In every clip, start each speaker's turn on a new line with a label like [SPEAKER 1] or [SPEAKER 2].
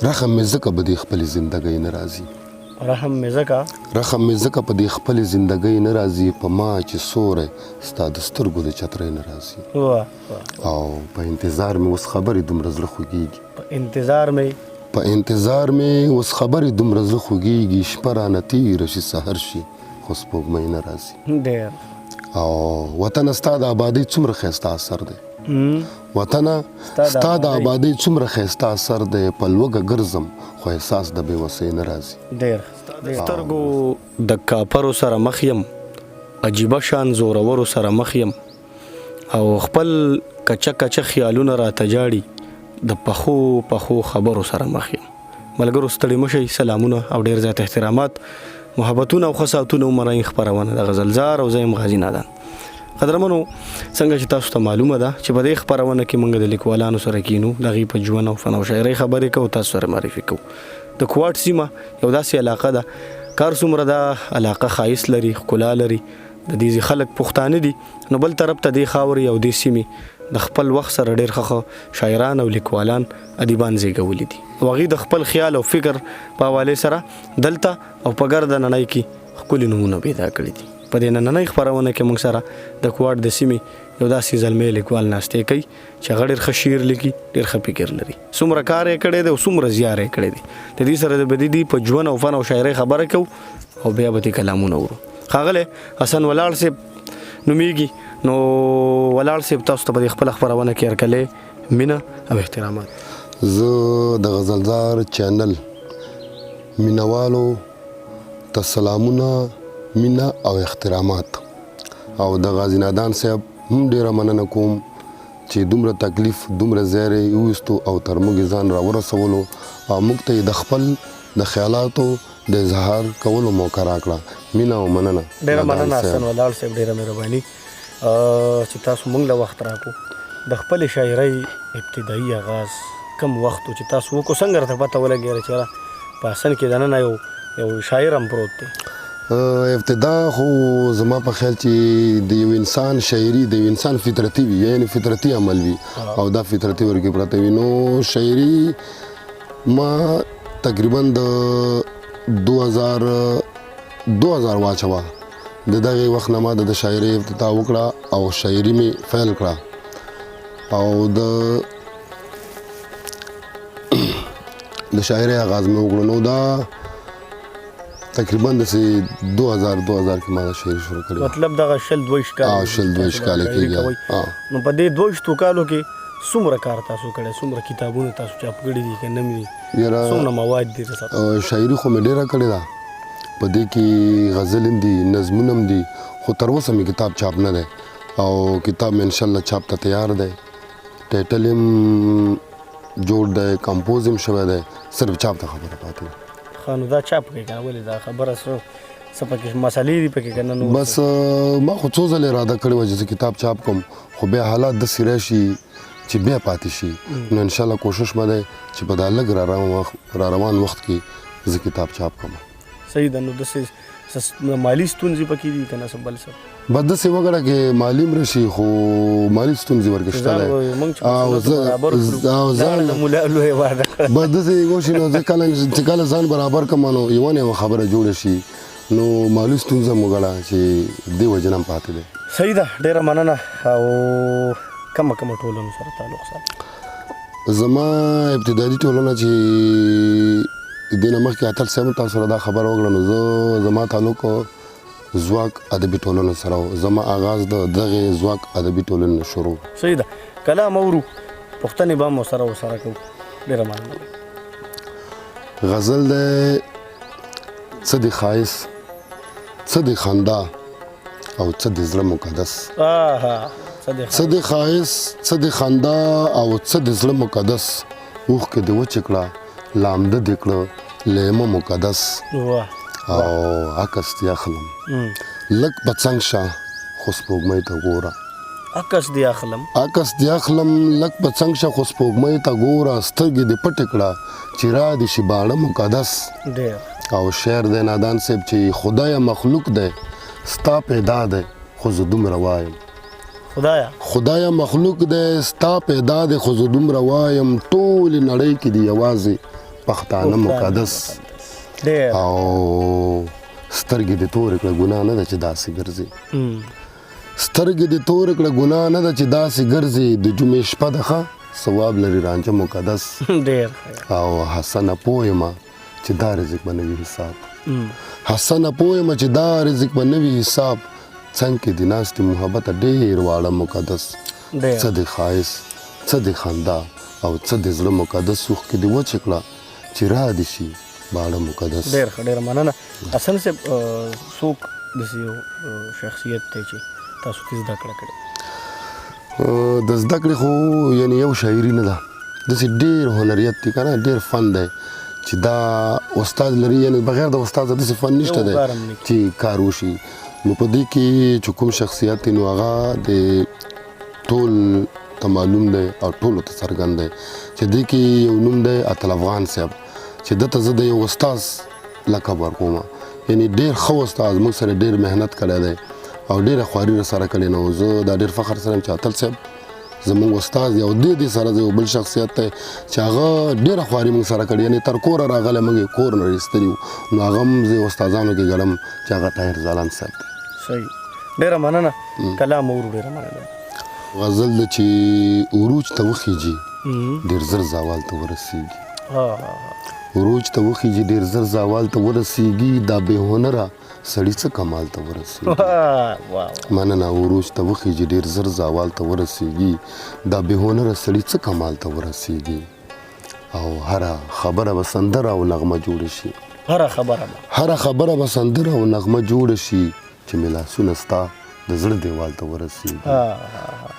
[SPEAKER 1] رحم مې ځکه په دې خپلې زندګۍ نه راځي
[SPEAKER 2] رحم مې ځکه
[SPEAKER 1] په دې خپلې زندګۍ نه راځي په ما چې سوری ستا د سترګو د چترۍ نه راځي او په انتظار مې اوس خبرې دومره زړه خوږېږي په انتظار مې اوس خبرې دومره زړه خوږېږي شپه رانه تېره شي سحر شي خو سپوږمۍ نه راځي او وطنه ستا د آبادۍ څومره ښایسته اثر دی وطنه ستا د آبادۍ څومره ښایسته اثر دی په لوږه ګرځم خو احساس د بېوسۍ نه راځي
[SPEAKER 2] د سترګو د کاپرو سره مخ یم عجیبه شان زورورو سره مخ یم او خپل کچه کچه خیالونه راته جاړي د پخو خبرو سره مخ یم ملګرو ستړي مشئ سلامونه او ډېر زیات احترامات محبتونه او ښه ساعتونه ومرئ خپرونه د غزلزار او زه یم غازي نادان قدرمنو څنګه چې تاسو ته معلومه ده چې په دې خپرونه کې موږ د لیکوالانو سره کینو د هغوی په ژوند او فن او شاعرۍ خبرې کوو تاسو سره معرفي کوو د کوواټ سیمه یو داسې علاقه ده کار څومره دا علاقه ښایست لري ښکلا لري د دې خلک پښتانه دي نو بل طرف ته دې خاورې او دې سیمې د خپل وخت سره ډېر ښه شاعران او لیکوالان ادیبان زیږولي دي او هغوی د خپل خیال او فکر په حوالې سره دلته او په ګرده نړۍ کې ښکلي نومونه پیدا کړي دي په دې نننۍ خپرونه کې موږ سره د کوواټ د سیمې یو داسې زلمی لیکوال ناستې کوي چې هغه ډېر ښه شعر لیکي ډېر ښه فکر لري څومره کار یې کړی دی او څومره زیار یې کړی دی د دې سره د بدیدي په ژوند او فن او شاعرۍ خبره کوو او بیا به دې کلامونه اورو ښاغلی حسن ولاړ صاحب نومیږي نو ولاړ صاحب تاسو ته په دې خپله خپرونه کې هرکلی مینه او احترامات
[SPEAKER 1] زه د غزلزار چینل مینوالو ته سلامونه مینه او احترامات او د غازي نادان صاحب هم ډیره مننه کوم چې دومره تکلیف دومره زیار یې وویستو او تر موږ ځان راورسولو او موږ ته یې د خپل د خیالاتو د اظهار کولو موقع راکړه مینه او مننه
[SPEAKER 2] ډیره مننه حسن ولاړ صاحب ډیره مهرباني چې تاسو موږ له وخت راکړو د خپلې شاعرۍ ابتدایي آغاز کم وخت چې تاسو وکړو څنګه راته پته ولګېده چې په حسن کې دننه یو شاعر هم پروت دی
[SPEAKER 1] ابتدا خو زما په خیال چې د یو انسان شاعري د یو انسان فطرتي وي یعنی فطرتي عمل وي او دا فطرتي ورکې پرته وي نو شاعري ما تقریبا د 2000 واچوه د دغه وخت نه ما د شاعري ابتدا وکړه او شاعري مې فعل کړه او د شاعري آغاز مې وکړو نو دا تقریبا د 2000 کې ما دا شعر شروع کړی
[SPEAKER 2] مطلب دغه شل 22
[SPEAKER 1] کال کېږي
[SPEAKER 2] نو په دې 22 کالو کې څومره کار تاسو کړی څومره کتابونه تاسو چاپ کړي دي که نه مې څومره مواد دي
[SPEAKER 1] شاعري خو مې ډېره کړې ده په دې کې غزل هم دي نظمونه هم دي خو تر اوسه مې کتاب چاپ نه دی او کتاب مې انشاءالله چاپ ته تیار دی ټایټل هم جوړ دی کمپوز هم شوی دی صرف چاپ ته خبره پاتې ده
[SPEAKER 2] نو دا چاپ کوي که نه ولې دا خبره څه پکې مسلې دي پکې که نه
[SPEAKER 1] بس ما خو څو ځلې اراده کړې وه چې زه کتاب چاپ کوم خو بیا حالات داسې راشي چې بیا پاتې شي نو انشاءالله کوشش به دی چې په دا لږ را روان وخت کې زه کتاب چاپ کوم
[SPEAKER 2] صحیح ده نو داسې مالي ستونزې پکې دي که نه څه بل څه
[SPEAKER 1] بس داسې وګړه کې مالي هم راشي خو مالي ستونزې ورکې شته دی بس داسې وشي نو زه چې کله ځان برابر کړم نو یوه نه یوه خبره جوړه شي نو مالي ستونزه هم وګړه چې دې وجې نه هم پاتې دی
[SPEAKER 2] صحیح ده ډېره مننه او کومه ټولنو سره تعلق ساتي
[SPEAKER 1] زما ابتدایي ټولنه چې دې نه مخکې اتل صاحب تاسو سره دا خبره وکړه نو زما تعلق ځواک ادبي ټولنو سره زما آغاز د دغې ځواک ادبي ټولنې شروع
[SPEAKER 2] صحیح ده کلام اورو پوښتنې به هم ورسره کوو ډېره مننه
[SPEAKER 1] غزل دی څه د ښایست څه د خندا او څه د زړه مقدس څه د ښایست څه د خندا او څه د زړه مقدس اوښکې دې وچې کړه لامده دې کړه لیمه مقدس او عکس دې اخلم لږ په څنګ شه خو سپوږمۍ ته ګوره
[SPEAKER 2] عکس دې اخلم
[SPEAKER 1] لږ په څنګ شه خو سپوږمۍ ته ګوره سترګې دې پټې کړه چې را دې شي باڼه مقدس او شعر دی نادان صاحب چې خدایه مخلوق دی ستا پیدا دی خو زه دومره وایم خدایه مخلوق دی ستا پیدا دی خو زه دومره وایم ټولې نړۍ کې دې یوازې پښتانه مقدس
[SPEAKER 2] ډېر
[SPEAKER 1] او سترګې د تورې کړه ګناه نه ده چې داسې ګرځي سترګې د تورې کړه ګناه نه ده چې داسې ګرځي د جمعې شپه ده ښه ثواب لري رانجه مقدس
[SPEAKER 2] ډېر
[SPEAKER 1] او حسنه پوه یم چې دا رزق به نه وي حساب حسنه پوه یم چې دا رزق به نه وي حساب څنګ کې د ناستې محبت ډېر واړه مقدس څه د ښایست څه د خندا او څه د زړه مقدس سوخ کې د وچې کړه چې را دي شي باړه مقدس
[SPEAKER 2] ډېر ښه ډېره مننه حسن صاحب څوک داسې یو شخصیت دی چې تاسو ته زده کړه کړې
[SPEAKER 1] د زده کړې خو یعنې یو شاعري نه ده داسې ډېر هنریت دی که نه ډېر فن دی چې دا استاد لري یعنې بغیر د استاد داسې فن نشته دی چې کار وشي نو په دې کې چې کوم شخصیت دی نو هغه د ټول ته معلوم دی او ټولو ته څرګند دی چې دې کې یو نوم دی اتل افغان صاحب چې دته زه د یو استاذ لقب ورکوم یعنې ډېر ښه استاد موږ سره ډېر محنت کړی دی او ډېره خواري راسره کړې نو زه دا ډېر فخر سره یم چې اتل صاحب زموږ استاد دی او دې سره یو بل شخصیت دی چې هغه ډېره خواري موږ سره کړې یعنې تر کوره راغلی موږ یې کور نه ایستلي وو نو هغه هم زه استادانو کې ګڼم چې هغه طاهر ځلاند صاحب دی
[SPEAKER 2] صحیح ډېره مننه کلام اورو ډېره مننه
[SPEAKER 1] غزل ده چې عروج ته وخیږي ډېر زر زوال ته ورسیږي عروج ته وخیږي ډېر زر زوال ته ورسیږي دا بې هنره سړی څه کمال ته ورسیږي مننه عروج ته وخیږي ډېر زر زوال ته ورسیږي دا بې هنره سړی څه کمال ته ورسیږي او هره خبره به سندره او نغمه جوړه شي
[SPEAKER 2] هره خبره
[SPEAKER 1] به سندره او نغمه جوړه شي چې مې لاسونه ستا د زړه دیوال ته ورسیږي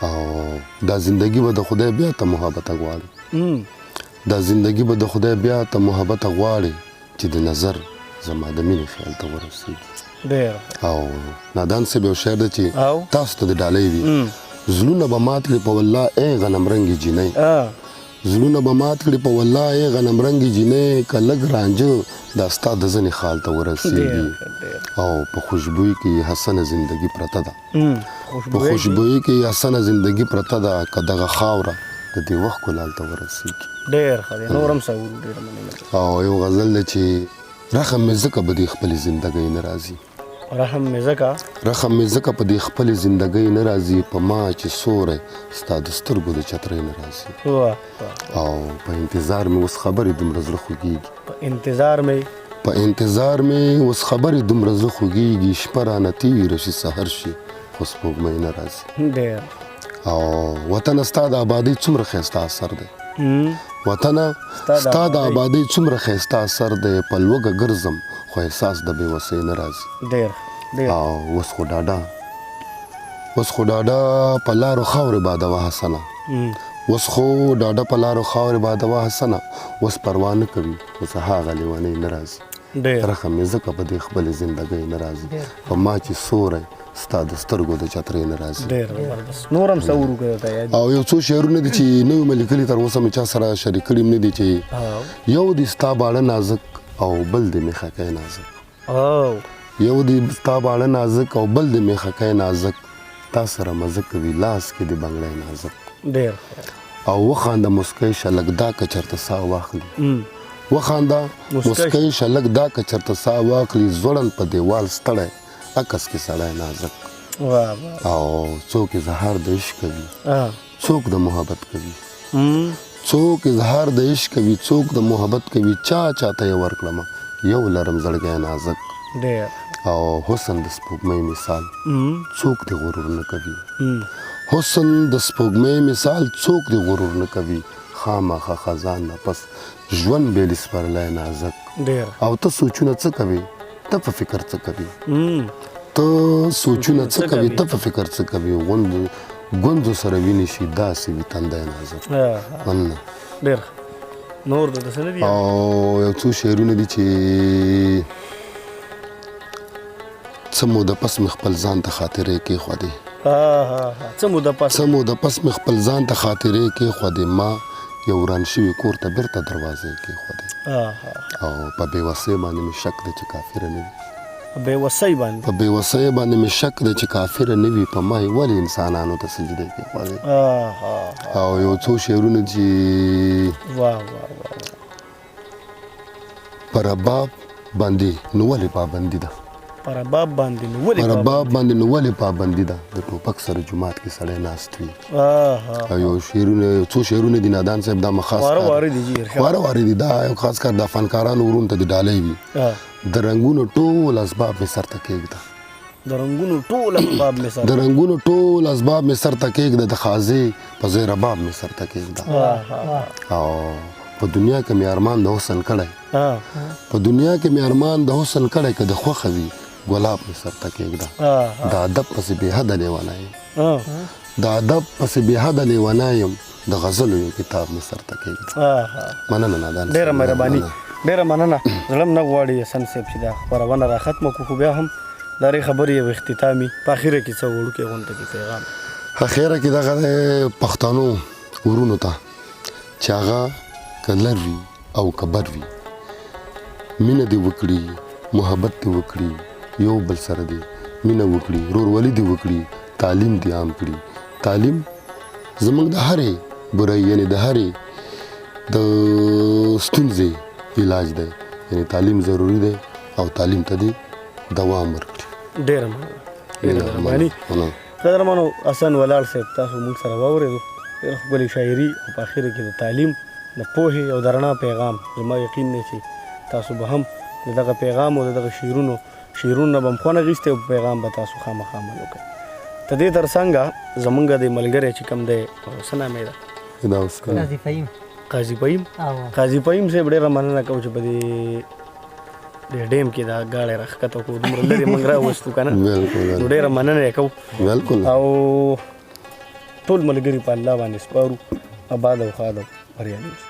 [SPEAKER 1] او دا زندگی به د خدای بیا ته محبت غواړي دا زندگی به د خدای بیا ته محبت غواړي چې د نظر زما د مینې خیال ته ورسیږي او نادان صاحب یو شعر دی چې تاسو ته د ډالۍ وي زړونه به مات کړي په والله ای غنم رنګې جینۍ زړونه به مات کړي په والله ای غنم رنګې جینۍ که لږ رانجه دا ستا د ځنې خال ته ورسیږي او په خوشبویي کې حسنه زندگی پرته ده په خوشبویي کې حسنه زندگی پرته ده که دغه خاوره د دې وخت ګلال ته ورسیږي
[SPEAKER 2] ډېر ښه دی نور هم څه وورو ډېره مننه
[SPEAKER 1] او یو غزل دی چې رحم مې ځکه په دې خپلې زندګۍ نه راځي
[SPEAKER 2] رحم مې ځکه
[SPEAKER 1] په دې خپلې زندګۍ نه راځي په ما چې سوری ستا د سترګو د چترۍ نه راځي او په انتظار مې اوس خبرې دومره زړه خوږېږي په انتظار مې اوس خبرې دومره زړه خوږېږي شپه رانه تېره شي سحر شي خو سپوږمۍ نه راځي او وطنه ستا د آبادۍ څومره ښایسته اثر دی وطنه ستا د آبادۍ څومره ښایسته اثر دی په لوږه ګرځم خو احساس د بېوسۍ نه راځي او اوس خو ډاډه په لارو خاورې بادوه حسنه اوس خو ډاډه په لارو خاورې بادوه حسنه اوس پروا نه کوي اوس هغه لیونۍ نه راځي رحم مې ځکه په دې خپلې زندګۍ نه راځي په ما چې سوری ستا د سترګو د چترۍ نه راځي او یو څو شعرونه دي چې نوي مې لیکلي تر اوسه مې چا سره شریک کړي هم نه دي چې یو دي ستا باړه نازک او بل دې میخکۍ نازک یو دې ستا باړه نازک او بل دې میخکۍ نازک تا سره مزه کوي لاس کې دې بنګړی نازک او وخانده مسکی شلک دا که چرته ساه واخلي وخانده مسکی شلک دا که چرته ساه واخلي ځوړند په دیوال ستړی عکس کې سړی نازک او څوک اظهار د عشق کوي څوک د محبت کوي څوک اظهار د عشق کوي څوک د محبت کوي چاته یې ورکړمه یو لرم زړګی نازک او حسن د سپوږمۍ مثال څوک د غرور نه کوي حسن د سپوږمۍ مثال څوک د غرور نه کوي خامخا خزان نه پس ژوند بیل سپرلی نازک او ته سوچونه څه کوي ته په فکر څه کوي ته سوچونه څه کوي ته په فکر څه کوي ګوندو سره وینې شي داسې وي تندی نازک مننه او یو څو شعرونه دي چې څه موده پس مې خپل ځان ته خاطرې کېښودې څه موده پس مې خپل ځان ته خاطرې کېښودې ما یو وران شوي کور ته بیرته دروازې کېښودې او په بېوسۍ باندې مې شک دی چې کافره نه وي په بېوسۍ باندې مې شک دی چې کافره نه وي په ما یې ولې انسانانو ته سجدې کېښودې او یو څو شعرونه چې پر رباب باندې نو ولې پابندي ده
[SPEAKER 2] پر رباب باندې نو ولې
[SPEAKER 1] پر رباب باندې نو ولې پابندي ده د ټوپک سره جومات کې سړی ناست وي یو شعرونه څو شعرونه دي نادان صاحب دا مخاص
[SPEAKER 2] واره دي
[SPEAKER 1] واره دي دا یو خاص کار د فنکارانو ورونو ته د ډالۍ وي د رنګونو ټول اسباب مې سر ته کېږده
[SPEAKER 2] د رنګونو ټول اسباب مې
[SPEAKER 1] سر ته کېږده د خازې په ځای رباب مې سر ته کېږده او په دنیا کې مې ارمان د حسن کړی که د خوښه وي ګلاب مې سر ته کېږده د ادب پسې بېحده لیونی یم د غزلو یو کتاب مې سر ته کېږده مننه نادان
[SPEAKER 2] ډېره مهرباني ډېره مننه زړه م نه غواړي حسن صاحب چې دا خپرونه را ختمه کړو خو بیا هم دا رې خبرې یو اختتامي په اخره کې څه وړوکی غونډه کې پیغام
[SPEAKER 1] اخره کې دغه پښتنو ورونو ته چې هغه که لر وي او که بر وي مینه دې وکړي محبت دې وکړي یو بل سره دې مینه وکړي ورورولي دې وکړي تعلیم دې عام کړي تعلیم زموږ د هرې برۍ یعنې د هرې د ستونزې علاج دی یعنې تعلیم ضروري دی او تعلیم ته دې دوام ورکړي
[SPEAKER 2] ډېره مهرباني قدرمنو حسن ولاړ صاحب تاسو موږ سره واورېدو ډېره ښکلې شاعري او په اخره کې د تعلیم د پوهې او د رڼا پیغام زما یقین دی چې تاسو به هم د دغه پیغام او د دغه شعرونو نه به هم خوند اخیستی او پیغام به تاسو خامخا عمل وکړئ د دې تر څنګه زمونږ د ملګری چې کوم دی څه نام یې ده قاضي فهیم صاحب ډېره مننه کوم چې په دې ډیم کې دا ګاډی راښکته کړو دومره لرې موږ راوستو که نه نو ډېره مننه یې کوو او ټول ملګري په الله باندې سپارو آباد او ښاد او بریالي